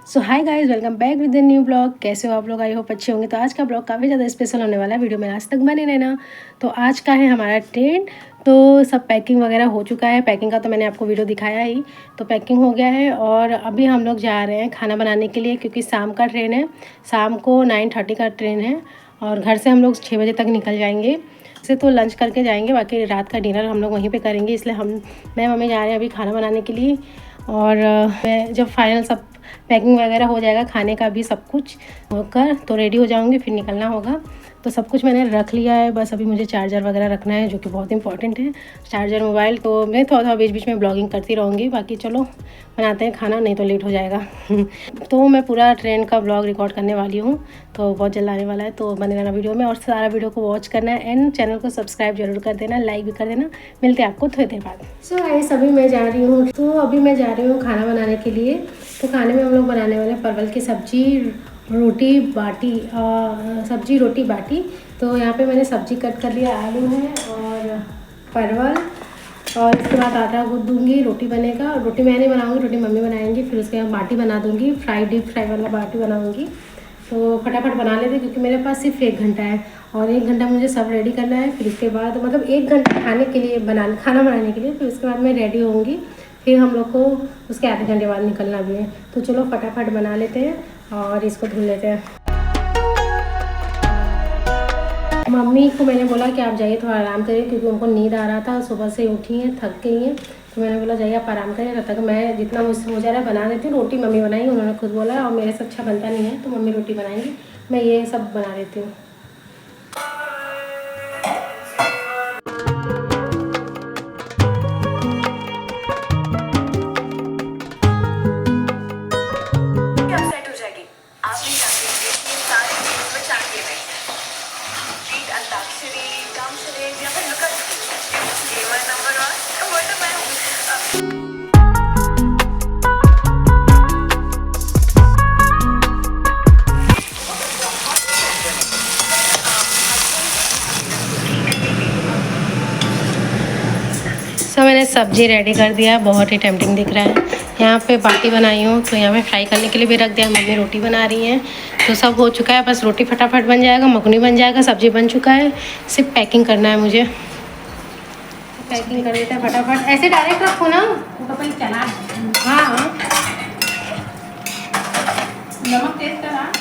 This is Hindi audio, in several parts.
So hi guys, welcome back with the new blog. कैसे हो आप लोग? आई होप अच्छे होंगे। तो आज का ब्लॉग काफ़ी ज़्यादा स्पेशल होने वाला है, वीडियो में आज तक बने रहना। तो आज का है हमारा ट्रेन। तो सब पैकिंग वगैरह हो चुका है। पैकिंग का तो मैंने आपको वीडियो दिखाया ही। तो पैकिंग हो गया है और अभी हम लोग जा रहे हैं खाना बनाने के लिए, क्योंकि शाम का ट्रेन है। शाम को 9:30 का ट्रेन है और घर से हम लोग 6 बजे तक निकल जाएंगे। से तो लंच करके जाएंगे, बाकी रात का डिनर हम लोग वहीं पे करेंगे। इसलिए मैं मम्मी जा रहे हैं अभी खाना बनाने के लिए। और मैं जब फाइनल सब पैकिंग वगैरह हो जाएगा, खाने का भी सब कुछ होकर तो रेडी हो जाऊंगी, फिर निकलना होगा। तो सब कुछ मैंने रख लिया है, बस अभी मुझे चार्जर वगैरह रखना है, जो कि बहुत इंपॉर्टेंट है। Charger, mobile. तो मैं थोड़ा थोड़ा बीच बीच में ब्लॉगिंग करती रहूँगी। बाकी चलो बनाते हैं खाना, नहीं तो लेट हो जाएगा। तो मैं पूरा ट्रेन का ब्लॉग रिकॉर्ड करने वाली हूँ, तो बहुत जल्द आने वाला है। तो बने रहना वीडियो में और सारा वीडियो को वॉच करना है एंड चैनल को सब्सक्राइब जरूर कर देना, लाइक भी कर देना। मिलते हैं आपको थोड़ी देर बाद। सो गाइस, अभी मैं जा रही हूँ। तो अभी मैं जा रही हूँ खाना बनाने के लिए। तो खाने में हम लोग बनाने वाले परवल की सब्जी, रोटी बाटी, सब्जी रोटी बाटी। तो यहाँ पे मैंने सब्जी कट कर लिया, आलू है और परवल। और इसके बाद आटा गूँथ दूँगी, रोटी बनेगा। रोटी मैं नहीं बनाऊँगी, रोटी मम्मी बनाएंगी। फिर उसके बाद बाटी बना दूँगी, डीप फ्राई वाला बाटी बनाऊँगी। तो फटाफट बना लेते, क्योंकि मेरे पास सिर्फ 1 घंटा है और 1 घंटा मुझे सब रेडी करना है। फिर उसके बाद मतलब 1 घंटा खाने के लिए खाना बनाने के लिए। फिर उसके बाद मैं रेडी होंगी, फिर हम लोग को उसके आधे घंटे बाद निकलना भी है। तो चलो फटाफट बना लेते हैं और इसको धुल लेते हैं। मम्मी को मैंने बोला कि आप जाइए, थोड़ा आराम करिए, क्योंकि उनको नींद आ रहा था। सुबह से उठी हैं, थक गई हैं। तो मैंने बोला जाइए आप आराम करिए, तब तक मैं जितना मुझसे हो जा रहा है बना देती हूँ। रोटी मम्मी बनाई, उन्होंने खुद बोला, और मेरे से अच्छा बनता नहीं है, तो मम्मी रोटी बनाएंगी, मैं ये सब बना देती हूँ। तो मैंने सब्ज़ी रेडी कर दिया, बहुत ही टेम्पटिंग दिख रहा है। यहाँ पे बाटी बनाई हूँ, तो यहाँ पे फ्राई करने के लिए भी रख दिया। मम्मी रोटी बना रही हैं, तो सब हो चुका है। बस रोटी फटाफट बन जाएगा, मखनी बन जाएगा, सब्ज़ी बन चुका है। सिर्फ पैकिंग करना है मुझे। पैकिंग कर देते हैं फटाफट। ऐसे डायरेक्ट रखो ना, वो तो चला। हाँ, नमक टेस्ट करा।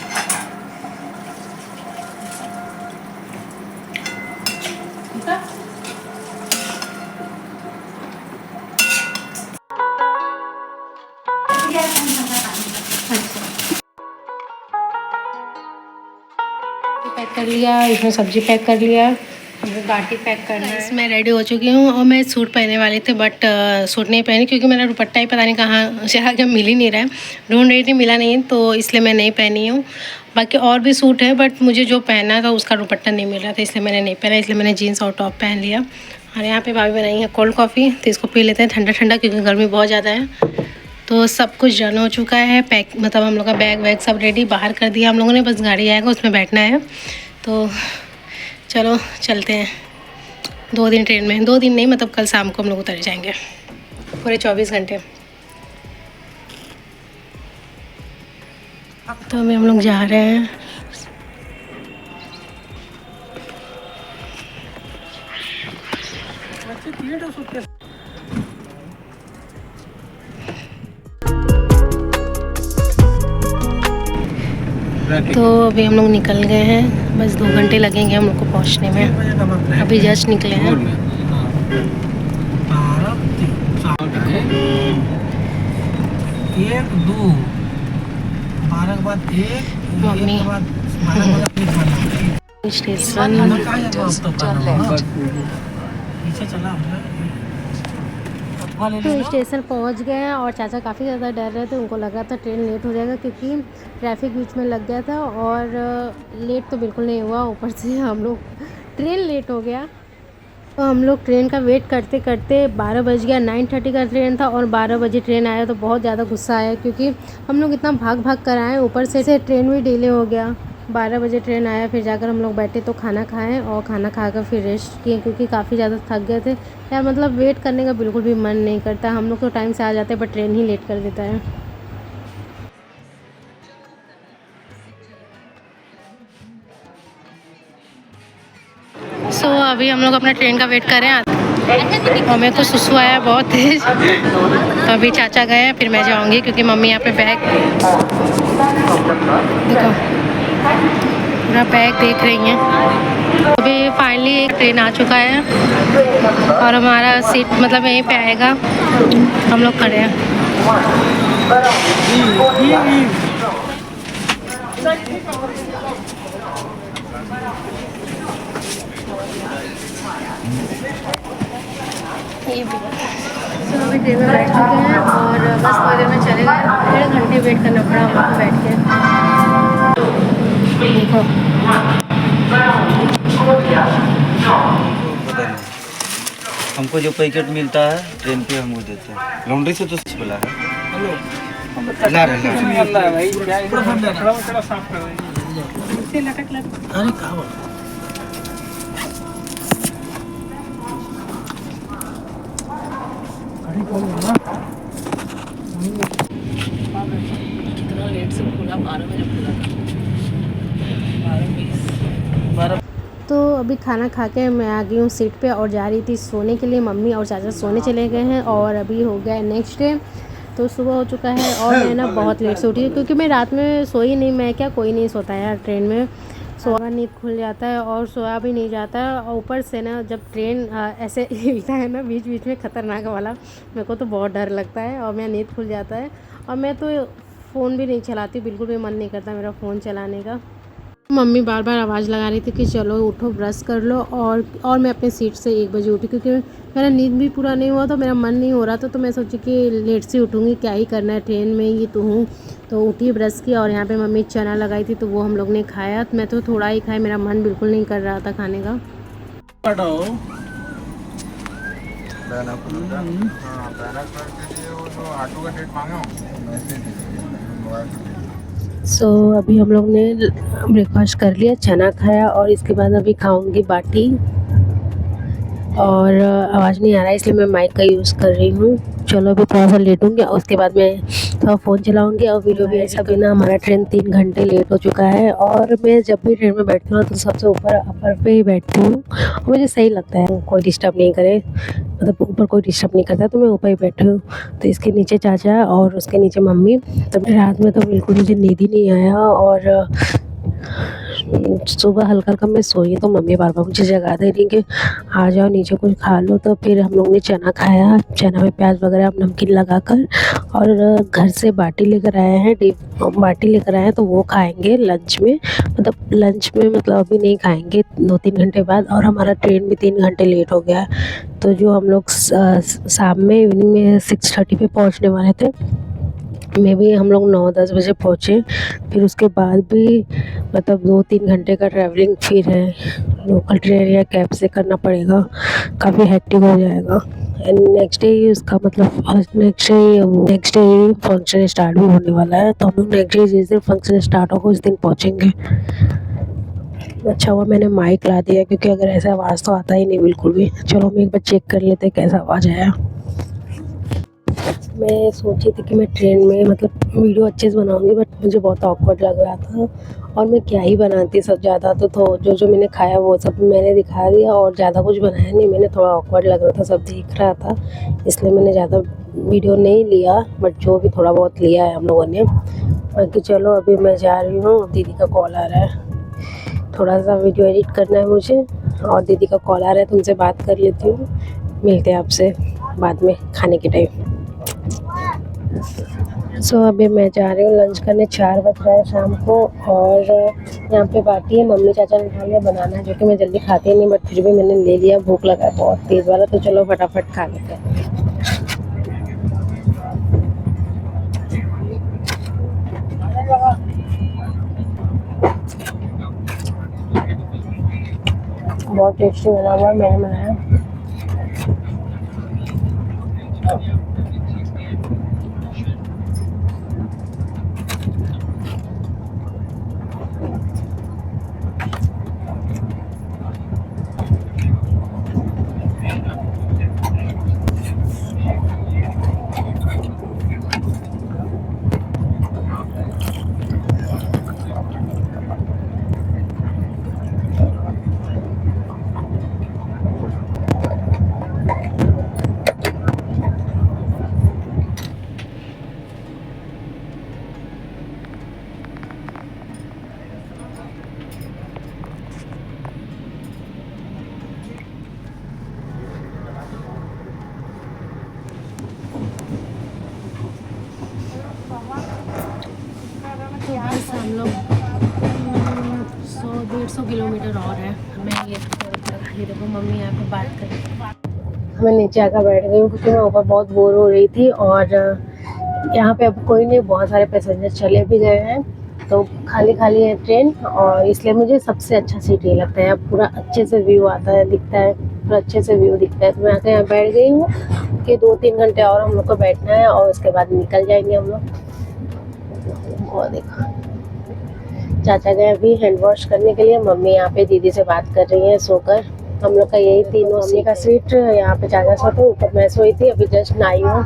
पैक कर लिया, इसमें सब्जी पैक कर लिया, बाटी पैक करना है। इसमें रेडी हो चुकी हूँ और मैं सूट पहनने वाली थी, बट सूट नहीं पहनी, क्योंकि मेरा दुपट्टा ही पता नहीं कहाँ से आगे मिल ही नहीं रहा है। ढूंढ रही थी, मिला नहीं, तो इसलिए मैं नहीं पहनी हूँ। बाकी और भी सूट है, बट मुझे जो पहना था उसका दुपट्टा नहीं मिल रहा था, इसलिए मैंने नहीं पहना। इसलिए मैंने जीन्स और टॉप पहन लिया। और यहाँ पे भाभी बनाई है कोल्ड कॉफ़ी, तो इसको पी लेते हैं ठंडा ठंडा, क्योंकि गर्मी बहुत ज़्यादा है। तो सब कुछ डन हो चुका है, पैक मतलब हम लोग का बैग वैग सब रेडी बाहर कर दिया हम लोगों ने। बस गाड़ी आएगा, उसमें बैठना है। तो चलो चलते हैं। 2 दिन ट्रेन में, 2 दिन नहीं, मतलब कल शाम को हम लोग उतर जाएंगे, पूरे 24 घंटे। तो अभी हम लोग जा रहे हैं। तो अभी हम लोग निकल गए हैं, बस 2 घंटे लगेंगे हम लोग को पहुंचने में। अभी जस्ट निकले हैं। 1 2 12 के बाद 1 मम्मी स्टेशन तो स्टेशन पहुंच गए हैं और चाचा काफ़ी ज़्यादा डर रहे थे। उनको लगा था ट्रेन लेट हो जाएगा, क्योंकि ट्रैफिक बीच में लग गया था। और लेट तो बिल्कुल नहीं हुआ, ऊपर से हम लोग ट्रेन लेट हो गया। तो हम लोग ट्रेन का वेट करते करते 12 बज गया। 9:30 का ट्रेन था और 12 बजे ट्रेन आया, तो बहुत ज़्यादा गुस्सा आया, क्योंकि हम लोग इतना भाग भाग कर आए, ऊपर से ट्रेन भी डिले हो गया। 12 बजे ट्रेन आया, फिर जाकर हम लोग बैठे तो खाना खाएं, और खाना खाकर फिर रेस्ट किए, क्योंकि काफ़ी ज़्यादा थक गए थे यार। मतलब वेट करने का बिल्कुल भी मन नहीं करता। हम लोग तो टाइम से आ जाते हैं, बट ट्रेन ही लेट कर देता है। सो अभी हम लोग अपना ट्रेन का वेट कर रहे हैं और मेरे को सुसु आया बहुत तेज। तो अभी चाचा गए हैं, फिर मैं जाऊंगी क्योंकि मम्मी यहाँ पे बैग देखो पूरा बैग देख रही हैं। अभी फाइनली एक ट्रेन आ चुका है और हमारा सीट मतलब यहीं पे आएगा। हम लोग खड़े हैं। तो अभी ट्रेन में बैठ चुके हैं और बस थोड़ी देर में चले गए। 1.5 घंटे वेट करना पड़ा हम लोग को बैठ के। देखो हमको जो पैकेट मिलता है ट्रेन पे हम वो देते हैं। लॉन्ड्री से तो बोला है। अरे कहाँ कितना लेट से खुला, 12 बजे खुला था, 12:20। तो अभी खाना खा के मैं आ गई हूँ सीट पे और जा रही थी सोने के लिए। मम्मी और चाचा सोने चले गए हैं और अभी हो गया है नेक्स्ट डे। तो सुबह हो चुका है और मैं ना बहुत लेट से उठी क्योंकि मैं रात में सोई नहीं। मैं क्या, कोई नहीं सोता यार ट्रेन में। सोया नींद खुल जाता है और सोया भी नहीं जाता है। और ऊपर से ना जब ट्रेन ऐसे हिलता है ना बीच बीच में खतरनाक वाला, मेरे को तो बहुत डर लगता है और मेरा नींद खुल जाता है। और मैं तो फ़ोन भी नहीं चलाती, बिल्कुल भी मन नहीं करता मेरा फ़ोन चलाने का। मम्मी बार बार आवाज़ लगा रही थी कि चलो उठो ब्रश कर लो। और मैं अपने सीट से 1 बजे उठी क्योंकि मेरा नींद भी पूरा नहीं हुआ, तो मेरा मन नहीं हो रहा था। तो मैं सोची कि लेट से उठूँगी, क्या ही करना है, ट्रेन में ही तो हूँ। तो उठी, ब्रश किया और यहाँ पे मम्मी चना लगाई थी तो वो हम लोग ने खाया। मैं तो थोड़ा ही खाया, मेरा मन बिल्कुल नहीं कर रहा था खाने का। सो अभी हम लोग ने ब्रेकफास्ट कर लिया, चना खाया और इसके बाद अभी खाऊंगी बाटी। और आवाज़ नहीं आ रहा है इसलिए मैं माइक का यूज़ कर रही हूँ। चलो अभी थोड़ा सा लेटूंगी और उसके बाद मैं थोड़ा फ़ोन चलाऊंगी और वीडियो भी। ऐसा भी ना हमारा ट्रेन 3 घंटे लेट हो चुका है और मैं जब भी ट्रेन में बैठती हूँ तो सबसे ऊपर अपर पे ही बैठती हूँ। मुझे सही लगता है, कोई डिस्टर्ब नहीं करे, मतलब ऊपर कोई डिस्टर्ब नहीं करता तो मैं ऊपर ही बैठी हूँ। तो इसके नीचे चाचा और उसके नीचे मम्मी। तो रात में तो बिल्कुल मुझे नींद ही नहीं आया और सुबह हल्का हल्का मैं सोई तो मम्मी बार बार मुझे जगा दे रही कि आ जाओ नीचे कुछ खा लो। तो फिर हम लोग ने चना खाया, चना में प्याज वगैरह नमकीन लगाकर। और घर से बाटी लेकर आए हैं, बाटी लेकर आए हैं तो वो खाएंगे लंच में। मतलब अभी नहीं खाएंगे, 2-3 घंटे बाद। और हमारा ट्रेन भी 3 घंटे लेट हो गया है। तो जो हम लोग शाम में इवनिंग में 6:30 पे पहुँचने वाले थे, में भी हम लोग 9-10 बजे पहुँचे। फिर उसके बाद भी मतलब 2-3 घंटे का ट्रैवलिंग फिर है। लोकल ट्रेन या कैब से करना पड़ेगा, काफ़ी हेक्टिक हो जाएगा। एंड नेक्स्ट डे ही उसका मतलब नेक्स्ट डे फंक्शन स्टार्ट भी होने वाला है। तो हम लोग नेक्स्ट डे जिस दिन फंक्शन स्टार्ट होगा उस दिन पहुँचेंगे। अच्छा हुआ मैंने माइक ला दिया क्योंकि अगर ऐसा आवाज़ तो आता ही नहीं बिल्कुल भी। चलो हम एक बार चेक कर लेते हैं कैसा आवाज़ आया। मैं सोची थी कि मैं ट्रेन में मतलब वीडियो अच्छे से बनाऊंगी, बट मुझे बहुत ऑकवर्ड लग रहा था और मैं क्या ही बनाती सब ज़्यादा। तो जो मैंने खाया वो सब मैंने दिखा दिया और ज़्यादा कुछ बनाया नहीं मैंने। थोड़ा ऑकवर्ड लग रहा था, सब देख रहा था, इसलिए मैंने ज़्यादा वीडियो नहीं लिया। बट जो भी थोड़ा बहुत लिया है हम लोगों ने। बाकी चलो अभी मैं जा रही हूँ, दीदी का कॉल आ रहा है, थोड़ा सा वीडियो एडिट करना है मुझे और दीदी का कॉल आ रहा है तो उनसे बात कर लेती हूँ। मिलते हैं आपसे बाद में खाने के टाइम। सो अभी मैं जा रही हूँ लंच करने, 4 बज रहा है शाम को। और यहाँ पे बाटी है, मम्मी चाचा ने खा लिया बनाना है, जो कि मैं जल्दी खाती नहीं, बट फिर भी मैंने ले लिया। भूख लगा है बहुत तेज़ वाला, तो चलो फटाफट खा लेते हैं। बहुत टेस्टी बना हुआ है, मैंने बनाया। 200 किलोमीटर और है। मैं ये देखो मम्मी यहाँ पे बात कर रही है। मैं नीचे आकर बैठ गई हूँ क्योंकि मैं ऊपर बहुत बोर हो रही थी और यहाँ पे अब कोई नहीं, बहुत सारे पैसेंजर चले भी गए हैं तो खाली खाली है ट्रेन, और इसलिए मुझे सबसे अच्छा सीट ये लगता है। अब पूरा अच्छे से व्यू आता है, दिखता है, पूरा अच्छे से व्यू दिखता है। तो मैं आके यहाँ बैठ गई हूँ कि 2-3 घंटे और हम लोग को बैठना है और उसके बाद निकल जाएंगे हम लोग। और देखो चाचा गए अभी हैंड वॉश करने के लिए, मम्मी यहाँ पे दीदी से बात कर रही है सोकर। हम लोग का यही तीनों मम्मी का सीट, यहाँ पे चाचा सोते, ऊपर मैं सोई थी, अभी जस्ट नहाई हूँ।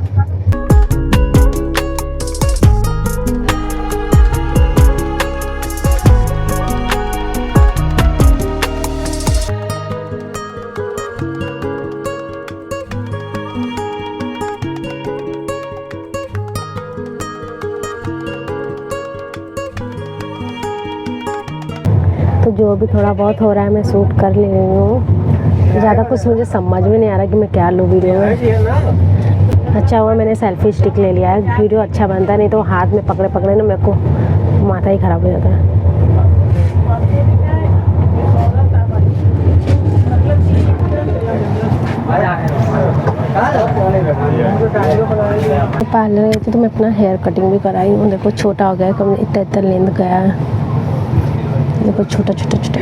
तो जो भी थोड़ा बहुत हो रहा है मैं शूट कर ले रही हूँ। ज़्यादा कुछ मुझे समझ में नहीं आ रहा कि मैं क्या लूँ वीडियो में। अच्छा हुआ मैंने सेल्फी स्टिक ले लिया है, वीडियो अच्छा बनता है, नहीं तो हाथ में पकड़े पकड़े ना मेरे को माथा ही ख़राब हो जाता है। पार्लर गई थी तो मैं अपना हेयर कटिंग भी कराई हूँ। देखो छोटा हो गया है, कम इतना इतना लेंथ गया है, देखो छोटा छोटा छोटा।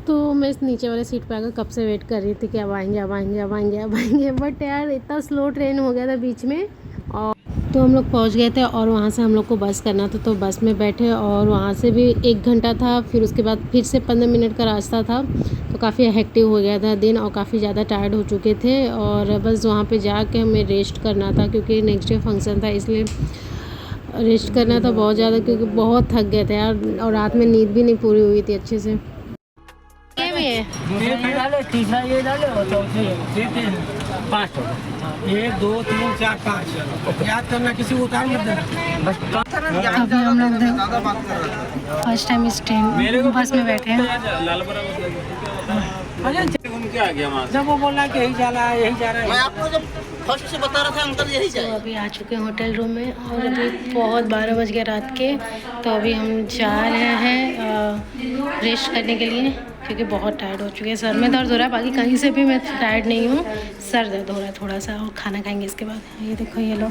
तो मैं इस नीचे वाले सीट पे आकर कब से वेट कर रही थी कि अब आएंगे अब आएंगे अब आएंगे अब आएंगे, बट यार इतना स्लो ट्रेन हो गया था बीच में। और तो हम लोग पहुंच गए थे और वहां से हम लोग को बस करना था, तो बस में बैठे और वहां से भी 1 घंटा था, फिर उसके बाद फिर से 15 मिनट का रास्ता था। तो काफ़ी हेक्टिक हो गया था दिन और काफ़ी ज़्यादा टायर्ड हो चुके थे और बस वहाँ पे जाके हमें रेस्ट करना था क्योंकि नेक्स्ट डे फंक्शन था, इसलिए रेस्ट करना था बहुत ज़्यादा क्योंकि बहुत थक गए थे यार, और रात में नींद भी नहीं पूरी हुई थी अच्छे से। ये भी है तीसरा ये डाले और चौथे ये 5 1 2 3 4 5 याद करना, किसी को उतार मत देना बस। अभी हम लोग फर्स्ट टाइम इस ट्रेन बस में बैठे हैं। जब वो बोला कि यही जा रहा है यही जा रहा है, मैं आपको जब फर्स्ट से बता रहा था अंकल यही तो अभी आ चुके हैं होटल रूम में और अभी बहुत 12 बज गए रात के। तो अभी हम जा रहे हैं रेस्ट करने के लिए क्योंकि बहुत टायर्ड हो चुके हैं। सर में दर्द हो रहा है, बाकी कहीं से भी मैं टायर्ड नहीं हूँ, सर दर्द हो रहा है थोड़ा सा। और खाना खाएंगे इसके बाद। ये देखो ये लो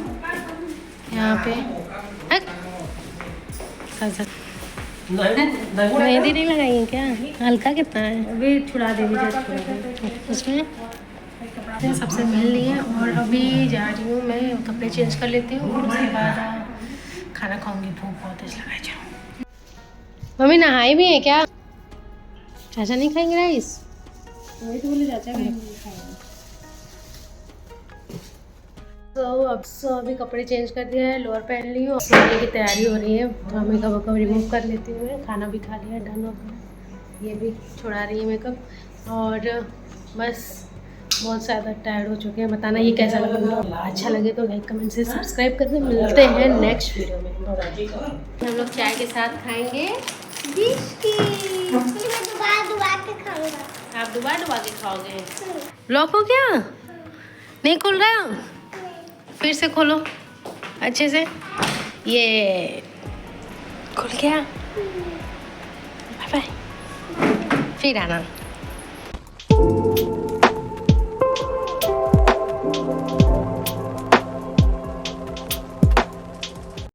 यहाँ पे मेहंदी नहीं लगाई क्या? हल्का कितना है? अभी छुड़ा देंगे उसमें सबसे मिल लिए और अभी जा रही हूँ मैं, कपड़े चेंज कर लेती हूँ और उसके बाद खाना खाऊंगी। भूख बहुत तेज लगा जाऊँ। मम्मी नहाई भी है क्या? चाचा नहीं खाएंगे राइस? वही तो बोले चाचा तो अब अभी कपड़े चेंज कर दिया है, लोअर पहन ली हूँ, सोने की तैयारी हो रही है तो मेकअप रिमूव कर लेती हूँ मैं। खाना भी खा लिया, डन हो गया। ये भी छुड़ा रही है मेकअप और बस बहुत ज़्यादा टायर्ड हो चुके हैं। बताना ये कैसा लगा वीडियो, अच्छा लगे तो लाइक कमेंट से सब्सक्राइब करके मिलते हैं नेक्स्ट वीडियो में। हम लोग चाय के साथ खाएंगे बिस्किट। आप दुबा के खाओगे? लॉक हो गया? नहीं खुल रहा? फिर से खोलो अच्छे से। ये खुल गया। बाय बाय, फिर आना।